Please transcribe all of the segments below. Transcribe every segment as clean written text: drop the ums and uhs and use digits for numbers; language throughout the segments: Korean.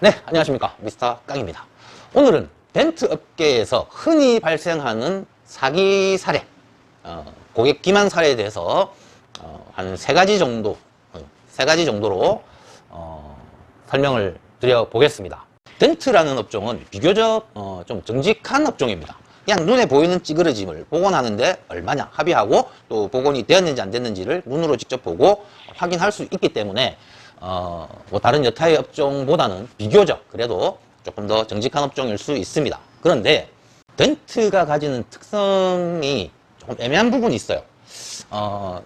네, 안녕하십니까. 미스터 깡입니다. 오늘은 덴트 업계에서 흔히 발생하는 사기 사례, 고객 기만 사례에 대해서 한 세 가지 정도로 설명을 드려보겠습니다. 덴트라는 업종은 비교적 좀 정직한 업종입니다. 그냥 눈에 보이는 찌그러짐을 복원하는데 얼마냐 합의하고 또 복원이 되었는지 안 됐는지를 눈으로 직접 보고 확인할 수 있기 때문에 뭐 다른 여타의 업종보다는 비교적 그래도 조금 더 정직한 업종일 수 있습니다. 그런데 덴트가 가지는 특성이 조금 애매한 부분이 있어요.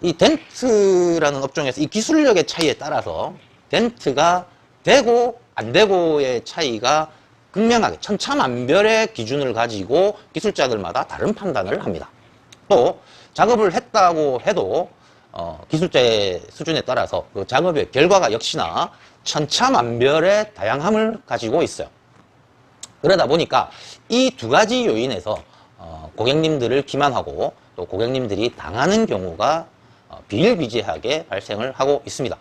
이 덴트라는 업종에서 이 기술력의 차이에 따라서 덴트가 되고 안 되고의 차이가 극명하게 천차만별의 기준을 가지고 기술자들마다 다른 판단을 합니다. 또 작업을 했다고 해도 기술자의 수준에 따라서 그 작업의 결과가 역시나 천차만별의 다양함을 가지고 있어요. 그러다 보니까 이 두 가지 요인에서 고객님들을 기만하고 또 고객님들이 당하는 경우가 비일비재하게 발생을 하고 있습니다.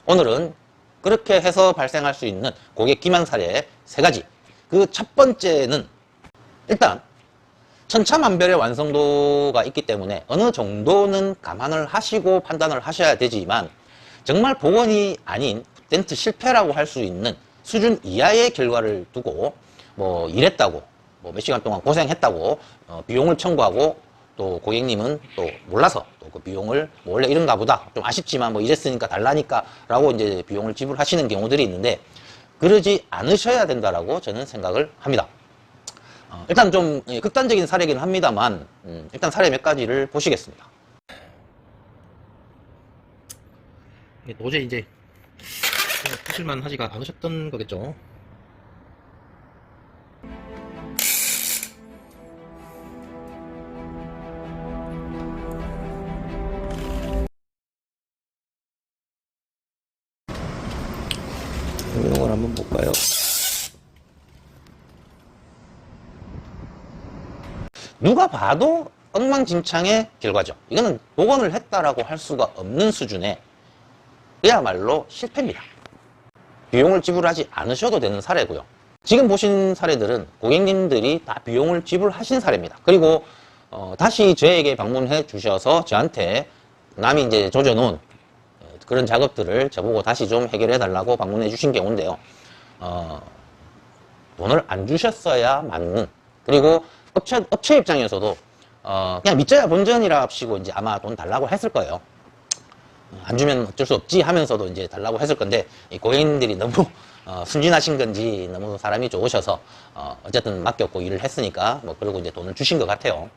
오늘은 그렇게 해서 발생할 수 있는 고객 기만 사례 세 가지. 그 첫 번째는 일단 천차만별의 완성도가 있기 때문에 어느 정도는 감안을 하시고 판단을 하셔야 되지만 정말 복원이 아닌 덴트 실패라고 할 수 있는 수준 이하의 결과를 두고 뭐 일했다고 뭐 몇 시간 동안 고생했다고 비용을 청구하고 또 고객님은 또 몰라서 또 그 비용을 뭐 원래 이런가 보다 좀 아쉽지만 뭐 이랬으니까 달라니까 라고 이제 비용을 지불하시는 경우들이 있는데 그러지 않으셔야 된다라고 저는 생각을 합니다. 일단 좀 극단적인 사례이긴 합니다만 일단 사례 몇 가지를 보시겠습니다. 도저히 이제 하실만 하지가 않으셨던 거겠죠. 이런 걸 한번 볼까요? 누가 봐도 엉망진창의 결과죠. 이거는 복원을 했다라고 할 수가 없는 수준의 그야말로 실패입니다. 비용을 지불하지 않으셔도 되는 사례고요. 지금 보신 사례들은 고객님들이 다 비용을 지불하신 사례입니다. 그리고 다시 저에게 방문해 주셔서 저한테 남이 이제 조져놓은 그런 작업들을 저보고 다시 좀 해결해 달라고 방문해 주신 경우인데요. 돈을 안 주셨어야 맞는, 그리고 업체 입장에서도 그냥 믿져야 본전이라 합시고 이제 아마 돈 달라고 했을 거예요. 안 주면 어쩔 수 없지 하면서도 이제 달라고 했을 건데 이 고객님들이 너무 순진하신 건지 너무 사람이 좋으셔서 어쨌든 맡겼고 일을 했으니까 뭐 그러고 이제 돈을 주신 것 같아요.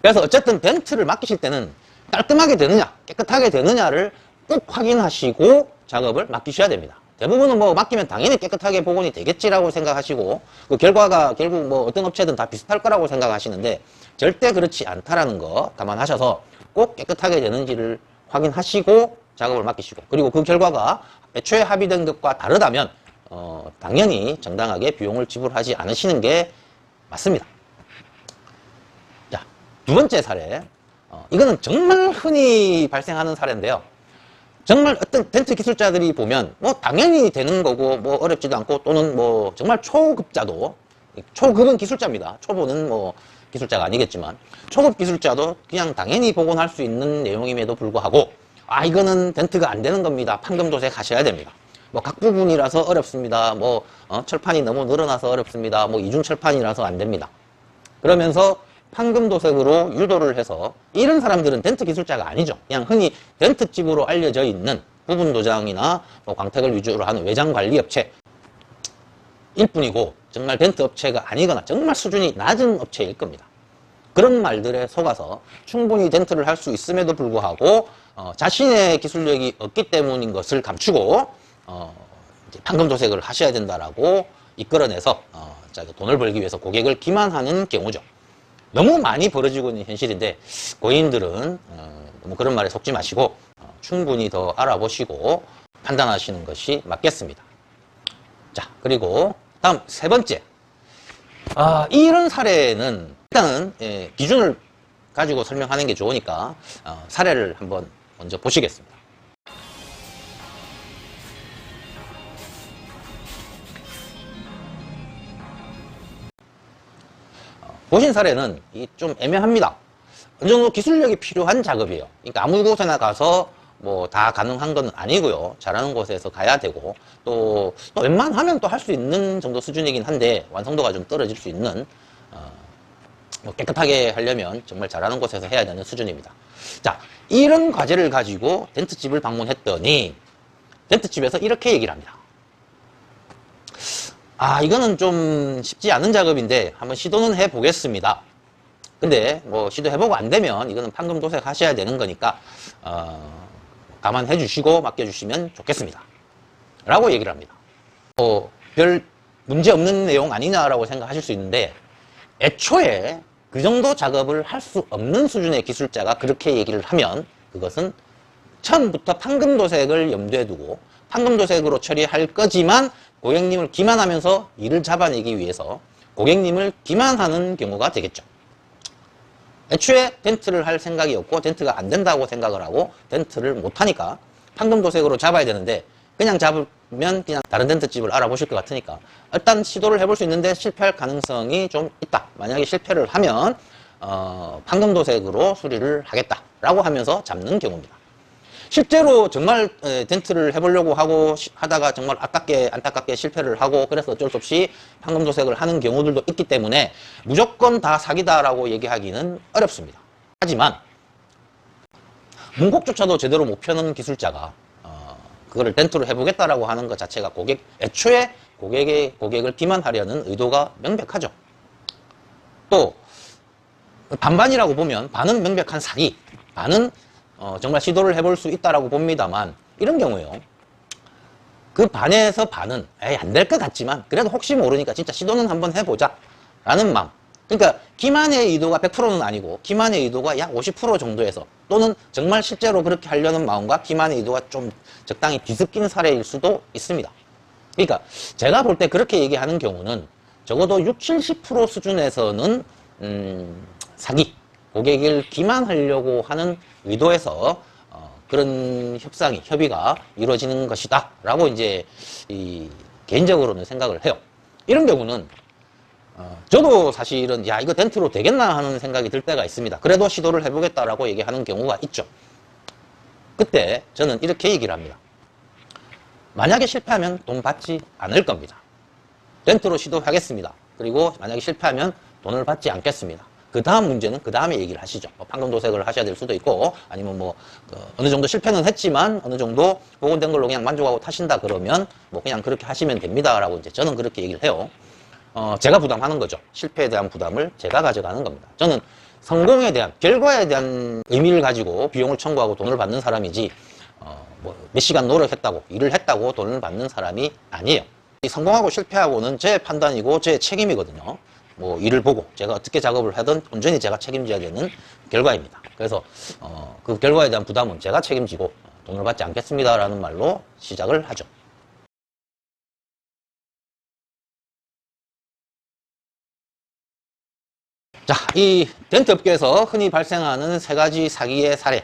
그래서 어쨌든 덴트를 맡기실 때는 깔끔하게 되느냐 깨끗하게 되느냐를 꼭 확인하시고 작업을 맡기셔야 됩니다. 대부분은 뭐 맡기면 당연히 깨끗하게 복원이 되겠지라고 생각하시고 그 결과가 결국 뭐 어떤 업체든 다 비슷할 거라고 생각하시는데 절대 그렇지 않다라는 거 감안하셔서 꼭 깨끗하게 되는지를 확인하시고 작업을 맡기시고, 그리고 그 결과가 애초에 합의된 것과 다르다면 당연히 정당하게 비용을 지불하지 않으시는 게 맞습니다. 자, 두 번째 사례. 이거는 정말 흔히 발생하는 사례인데요. 정말 어떤 덴트 기술자들이 보면 뭐 당연히 되는 거고 뭐 어렵지도 않고, 또는 뭐 정말 초급자도, 초급은 기술자입니다. 초보는 뭐 기술자가 아니겠지만 초급 기술자도 그냥 당연히 복원할 수 있는 내용임에도 불구하고 이거는 덴트가 안 되는 겁니다. 판금 도색 하셔야 됩니다. 뭐 각 부분이라서 어렵습니다. 뭐 철판이 너무 늘어나서 어렵습니다. 뭐 이중 철판이라서 안 됩니다. 그러면서 판금 도색으로 유도를 해서, 이런 사람들은 덴트 기술자가 아니죠. 그냥 흔히 덴트집으로 알려져 있는 부분 도장이나 뭐 광택을 위주로 하는 외장 관리 업체 일 뿐이고 정말 덴트 업체가 아니거나 정말 수준이 낮은 업체일 겁니다. 그런 말들에 속아서 충분히 덴트를 할 수 있음에도 불구하고 자신의 기술력이 없기 때문인 것을 감추고 이제 판금 도색을 하셔야 된다라고 이끌어내서 돈을 벌기 위해서 고객을 기만하는 경우죠. 너무 많이 벌어지고 있는 현실인데 고객님들은 너무 그런 말에 속지 마시고 충분히 더 알아보시고 판단하시는 것이 맞겠습니다. 자, 그리고 다음 세 번째. 이런 사례는 일단은 기준을 가지고 설명하는 게 좋으니까 사례를 한번 먼저 보시겠습니다. 보신 사례는 좀 애매합니다. 어느 정도 기술력이 필요한 작업이에요. 그러니까 아무 곳에나 가서 뭐 다 가능한 건 아니고요. 잘하는 곳에서 가야 되고 또 웬만하면 또 할 수 있는 정도 수준이긴 한데 완성도가 좀 떨어질 수 있는 뭐 깨끗하게 하려면 정말 잘하는 곳에서 해야 되는 수준입니다. 자, 이런 과제를 가지고 덴트집을 방문했더니 덴트집에서 이렇게 얘기를 합니다. 이거는 좀 쉽지 않은 작업인데 한번 시도는 해보겠습니다. 근데 뭐 시도해보고 안 되면 이거는 판금 도색 하셔야 되는 거니까 감안해 주시고 맡겨주시면 좋겠습니다. 라고 얘기를 합니다. 별 문제 없는 내용 아니냐라고 생각하실 수 있는데 애초에 그 정도 작업을 할 수 없는 수준의 기술자가 그렇게 얘기를 하면 그것은 처음부터 판금 도색을 염두에 두고 판금 도색으로 처리할 거지만 고객님을 기만하면서 일을 잡아내기 위해서 고객님을 기만하는 경우가 되겠죠. 애초에 덴트를 할 생각이 없고 덴트가 안 된다고 생각을 하고 덴트를 못하니까 판금 도색으로 잡아야 되는데 그냥 잡으면 그냥 다른 덴트집을 알아보실 것 같으니까 일단 시도를 해볼 수 있는데 실패할 가능성이 좀 있다. 만약에 실패를 하면 판금 도색으로 수리를 하겠다라고 하면서 잡는 경우입니다. 실제로 정말 덴트를 해보려고 하다가 정말 안타깝게 실패를 하고 그래서 어쩔 수 없이 판금 도색을 하는 경우들도 있기 때문에 무조건 다 사기다라고 얘기하기는 어렵습니다. 하지만 문콕조차도 제대로 못 펴는 기술자가 그거를 덴트로 해보겠다라고 하는 것 자체가 애초에 고객을 기만하려는 의도가 명백하죠. 또 반반이라고 보면 반은 명백한 사기, 반은 정말 시도를 해볼 수 있다라고 봅니다만 이런 경우에요. 그 반에서 반은 안 될 것 같지만 그래도 혹시 모르니까 진짜 시도는 한번 해보자 라는 마음. 그러니까 기만의 의도가 100%는 아니고 기만의 의도가 약 50% 정도에서 또는 정말 실제로 그렇게 하려는 마음과 기만의 의도가 좀 적당히 뒤섞인 사례일 수도 있습니다. 그러니까 제가 볼 때 그렇게 얘기하는 경우는 적어도 60~70% 수준에서는 사기, 고객을 기만하려고 하는 의도에서 그런 협의가 이루어지는 것이다 라고 이제 개인적으로는 생각을 해요. 이런 경우는 저도 사실은 이거 덴트로 되겠나 하는 생각이 들 때가 있습니다. 그래도 시도를 해보겠다라고 얘기하는 경우가 있죠. 그때 저는 이렇게 얘기를 합니다. 만약에 실패하면 돈 받지 않을 겁니다. 덴트로 시도하겠습니다. 그리고 만약에 실패하면 돈을 받지 않겠습니다. 그 다음 문제는 그 다음에 얘기를 하시죠. 판금 도색을 하셔야 될 수도 있고 아니면 어느 정도 실패는 했지만 어느 정도 복원된 걸로 그냥 만족하고 타신다 그러면 그냥 그렇게 하시면 됩니다 라고 이제 저는 그렇게 얘기를 해요. 제가 부담하는 거죠. 실패에 대한 부담을 제가 가져가는 겁니다. 저는 성공에 대한 결과에 대한 의미를 가지고 비용을 청구하고 돈을 받는 사람이지 몇 시간 노력했다고 일을 했다고 돈을 받는 사람이 아니에요. 이 성공하고 실패하고는 제 판단이고 제 책임이거든요. 일을 보고 제가 어떻게 작업을 하든 온전히 제가 책임져야 되는 결과입니다. 그래서 그 결과에 대한 부담은 제가 책임지고 돈을 받지 않겠습니다라는 말로 시작을 하죠. 자, 이 덴트 업계에서 흔히 발생하는 3가지 사기의 사례.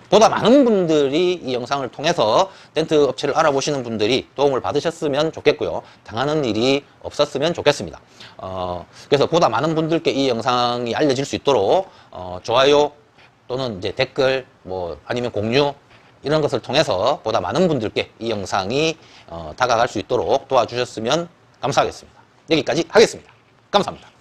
보다 많은 분들이 이 영상을 통해서 덴트 업체를 알아보시는 분들이 도움을 받으셨으면 좋겠고요. 당하는 일이 없었으면 좋겠습니다. 그래서 보다 많은 분들께 이 영상이 알려질 수 있도록 좋아요 또는 이제 댓글 아니면 공유 이런 것을 통해서 보다 많은 분들께 이 영상이 다가갈 수 있도록 도와주셨으면 감사하겠습니다. 여기까지 하겠습니다. 감사합니다.